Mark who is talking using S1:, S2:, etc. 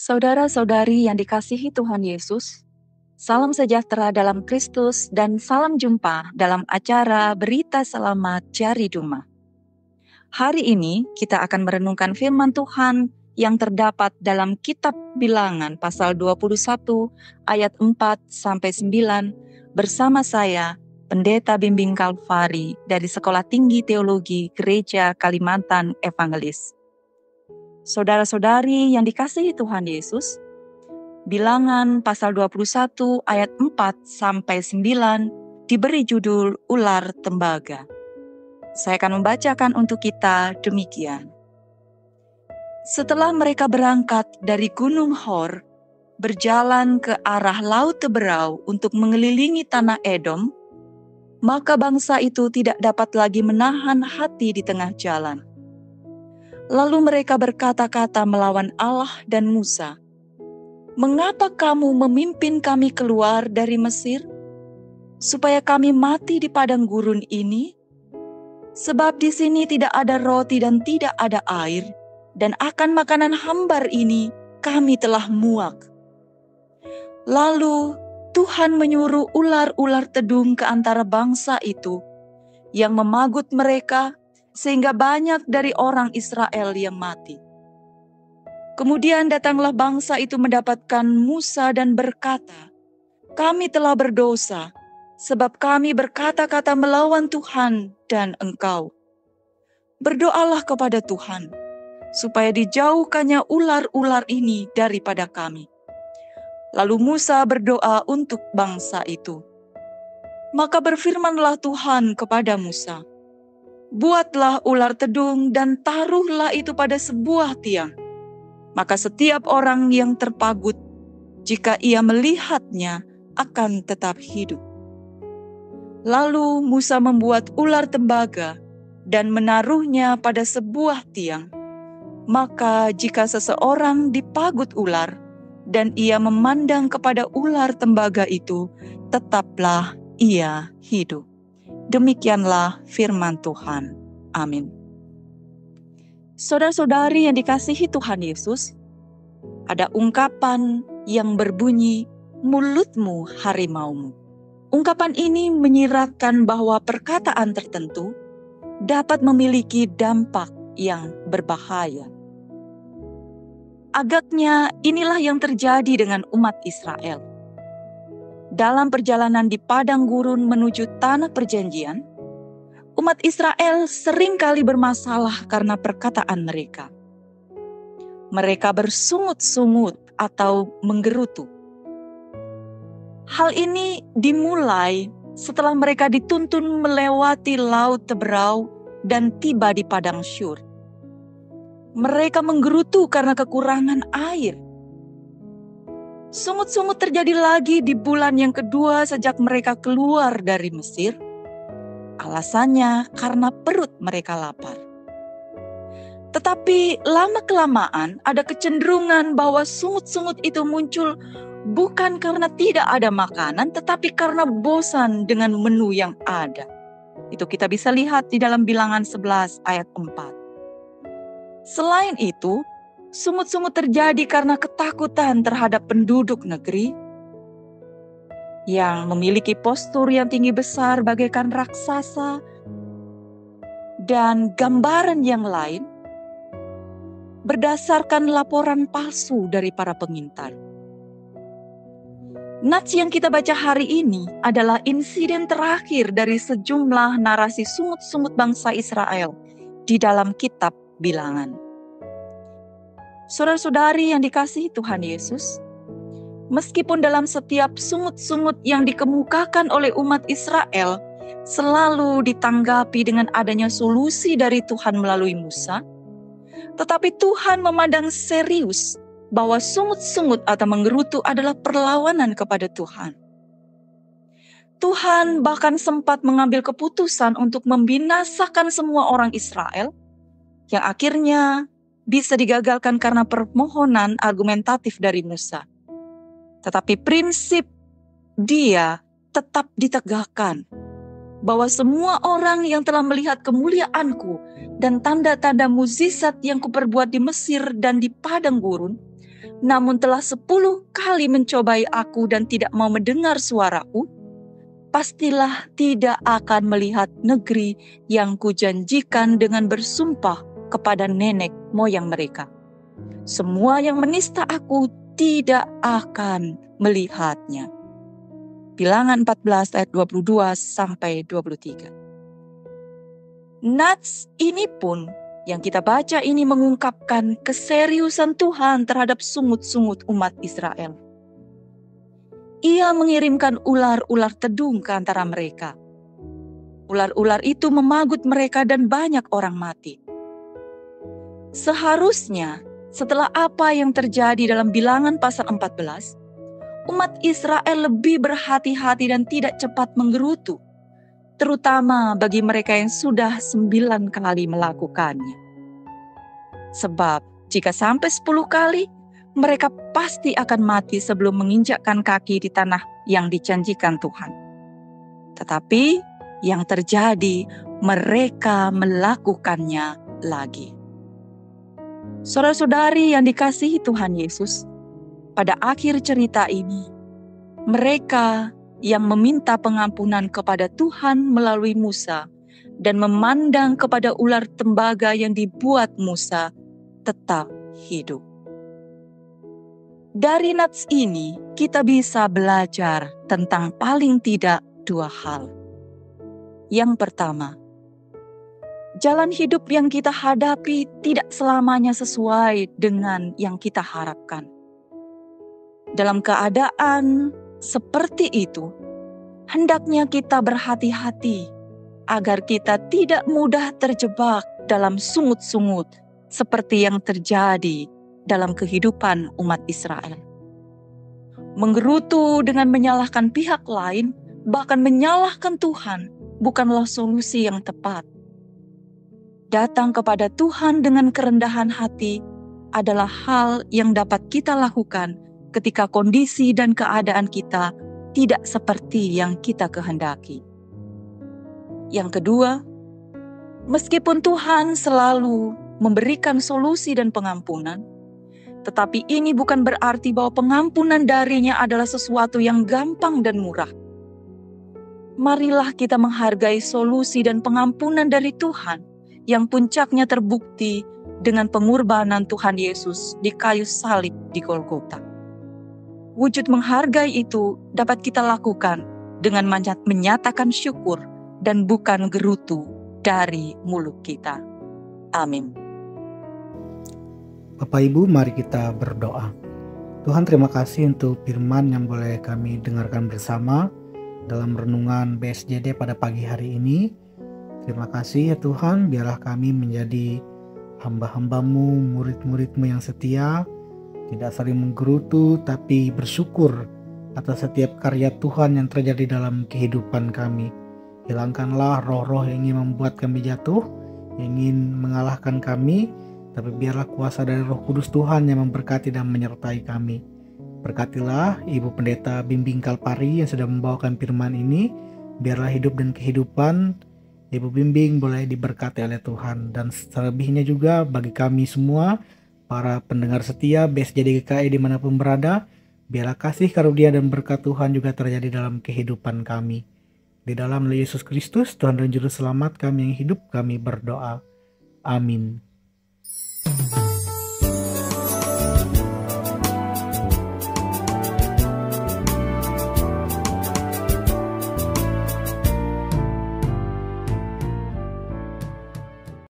S1: Saudara-saudari yang dikasihi Tuhan Yesus, salam sejahtera dalam Kristus dan salam jumpa dalam acara Berita Selamat Jari Duma. Hari ini kita akan merenungkan firman Tuhan yang terdapat dalam kitab Bilangan pasal 21 ayat 4-9 bersama saya, Pendeta Bimbing Kalvari dari Sekolah Tinggi Teologi Gereja Kalimantan Evangelis. Saudara-saudari yang dikasihi Tuhan Yesus, Bilangan pasal 21 ayat 4-9 diberi judul Ular Tembaga. Saya akan membacakan untuk kita demikian. Setelah mereka berangkat dari Gunung Hor, berjalan ke arah Laut Teberau untuk mengelilingi tanah Edom, maka bangsa itu tidak dapat lagi menahan hati di tengah jalan. Lalu mereka berkata-kata melawan Allah dan Musa, "Mengapa kamu memimpin kami keluar dari Mesir, supaya kami mati di padang gurun ini? Sebab di sini tidak ada roti dan tidak ada air, dan akan makanan hambar ini kami telah muak." Lalu Tuhan menyuruh ular-ular tedung ke antara bangsa itu, yang memagut mereka, sehingga banyak dari orang Israel yang mati. Kemudian datanglah bangsa itu mendapatkan Musa dan berkata, "Kami telah berdosa, sebab kami berkata-kata melawan Tuhan dan engkau. Berdoalah kepada Tuhan, supaya dijauhkannya ular-ular ini daripada kami." Lalu Musa berdoa untuk bangsa itu. Maka berfirmanlah Tuhan kepada Musa, "Buatlah ular tedung dan taruhlah itu pada sebuah tiang. Maka setiap orang yang terpagut, jika ia melihatnya, akan tetap hidup." Lalu Musa membuat ular tembaga dan menaruhnya pada sebuah tiang. Maka jika seseorang dipagut ular dan ia memandang kepada ular tembaga itu, tetaplah ia hidup. Demikianlah firman Tuhan. Amin. Saudara-saudari yang dikasihi Tuhan Yesus, ada ungkapan yang berbunyi, "Mulutmu harimaumu." Ungkapan ini menyiratkan bahwa perkataan tertentu dapat memiliki dampak yang berbahaya. Agaknya inilah yang terjadi dengan umat Israel. Dalam perjalanan di padang gurun menuju tanah perjanjian, umat Israel seringkali bermasalah karena perkataan mereka. Mereka bersungut-sungut atau menggerutu. Hal ini dimulai setelah mereka dituntun melewati Laut Teberau dan tiba di padang Syur. Mereka menggerutu karena kekurangan air. Sungut-sungut terjadi lagi di bulan yang kedua sejak mereka keluar dari Mesir. Alasannya karena perut mereka lapar. Tetapi lama-kelamaan ada kecenderungan bahwa sungut-sungut itu muncul bukan karena tidak ada makanan, tetapi karena bosan dengan menu yang ada. Itu kita bisa lihat di dalam Bilangan 11 ayat 4. Selain itu, sungut-sungut terjadi karena ketakutan terhadap penduduk negeri yang memiliki postur yang tinggi besar bagaikan raksasa dan gambaran yang lain berdasarkan laporan palsu dari para pengintar. Nats yang kita baca hari ini adalah insiden terakhir dari sejumlah narasi sungut-sungut bangsa Israel di dalam kitab Bilangan. Saudara-saudari yang dikasihi Tuhan Yesus, meskipun dalam setiap sungut-sungut yang dikemukakan oleh umat Israel selalu ditanggapi dengan adanya solusi dari Tuhan melalui Musa, tetapi Tuhan memandang serius bahwa sungut-sungut atau menggerutu adalah perlawanan kepada Tuhan. Tuhan bahkan sempat mengambil keputusan untuk membinasakan semua orang Israel, yang akhirnya bisa digagalkan karena permohonan argumentatif dari Musa. Tetapi prinsip dia tetap ditegakkan, bahwa semua orang yang telah melihat kemuliaanku dan tanda-tanda mukjizat yang kuperbuat di Mesir dan di padang gurun, namun telah 10 kali mencobai aku dan tidak mau mendengar suaraku, pastilah tidak akan melihat negeri yang kujanjikan dengan bersumpah kepada nenek moyang mereka. Semua yang menista aku tidak akan melihatnya. Bilangan 14 ayat 22 sampai 23. Nats ini pun yang kita baca ini mengungkapkan keseriusan Tuhan terhadap sungut-sungut umat Israel. Ia mengirimkan ular-ular tedung ke antara mereka. Ular-ular itu memagut mereka dan banyak orang mati. Seharusnya setelah apa yang terjadi dalam Bilangan pasal 14, umat Israel lebih berhati-hati dan tidak cepat menggerutu, terutama bagi mereka yang sudah 9 kali melakukannya. Sebab jika sampai 10 kali, mereka pasti akan mati sebelum menginjakkan kaki di tanah yang dijanjikan Tuhan. Tetapi yang terjadi, mereka melakukannya lagi. Saudara-saudari yang dikasihi Tuhan Yesus, pada akhir cerita ini, mereka yang meminta pengampunan kepada Tuhan melalui Musa dan memandang kepada ular tembaga yang dibuat Musa tetap hidup. Dari nats ini, kita bisa belajar tentang paling tidak 2 hal. Yang pertama, jalan hidup yang kita hadapi tidak selamanya sesuai dengan yang kita harapkan. Dalam keadaan seperti itu, hendaknya kita berhati-hati agar kita tidak mudah terjebak dalam sungut-sungut seperti yang terjadi dalam kehidupan umat Israel. Menggerutu dengan menyalahkan pihak lain, bahkan menyalahkan Tuhan, bukanlah solusi yang tepat. Datang kepada Tuhan dengan kerendahan hati adalah hal yang dapat kita lakukan ketika kondisi dan keadaan kita tidak seperti yang kita kehendaki. Yang kedua, meskipun Tuhan selalu memberikan solusi dan pengampunan, tetapi ini bukan berarti bahwa pengampunan darinya adalah sesuatu yang gampang dan murah. Marilah kita menghargai solusi dan pengampunan dari Tuhan yang puncaknya terbukti dengan pengorbanan Tuhan Yesus di kayu salib di Golgota. Wujud menghargai itu dapat kita lakukan dengan menyatakan syukur dan bukan gerutu dari mulut kita. Amin.
S2: Bapak Ibu, mari kita berdoa. Tuhan, terima kasih untuk firman yang boleh kami dengarkan bersama dalam renungan BSJD pada pagi hari ini. Terima kasih ya Tuhan, biarlah kami menjadi hamba-hamba-Mu, murid-murid-Mu yang setia, tidak saling menggerutu, tapi bersyukur atas setiap karya Tuhan yang terjadi dalam kehidupan kami. Hilangkanlah roh-roh yang ingin membuat kami jatuh, yang ingin mengalahkan kami, tapi biarlah kuasa dari Roh Kudus Tuhan yang memberkati dan menyertai kami. Berkatilah Ibu Pendeta Bimbing Kalpari yang sedang membawakan firman ini, biarlah hidup dan kehidupan Ibu Bimbing boleh diberkati oleh Tuhan. Dan selebihnya juga bagi kami semua, para pendengar setia BSJD GKI dimanapun berada, biarlah kasih karunia dan berkat Tuhan juga terjadi dalam kehidupan kami. Di dalam Yesus Kristus, Tuhan dan Juru Selamat kami yang hidup, kami berdoa. Amin.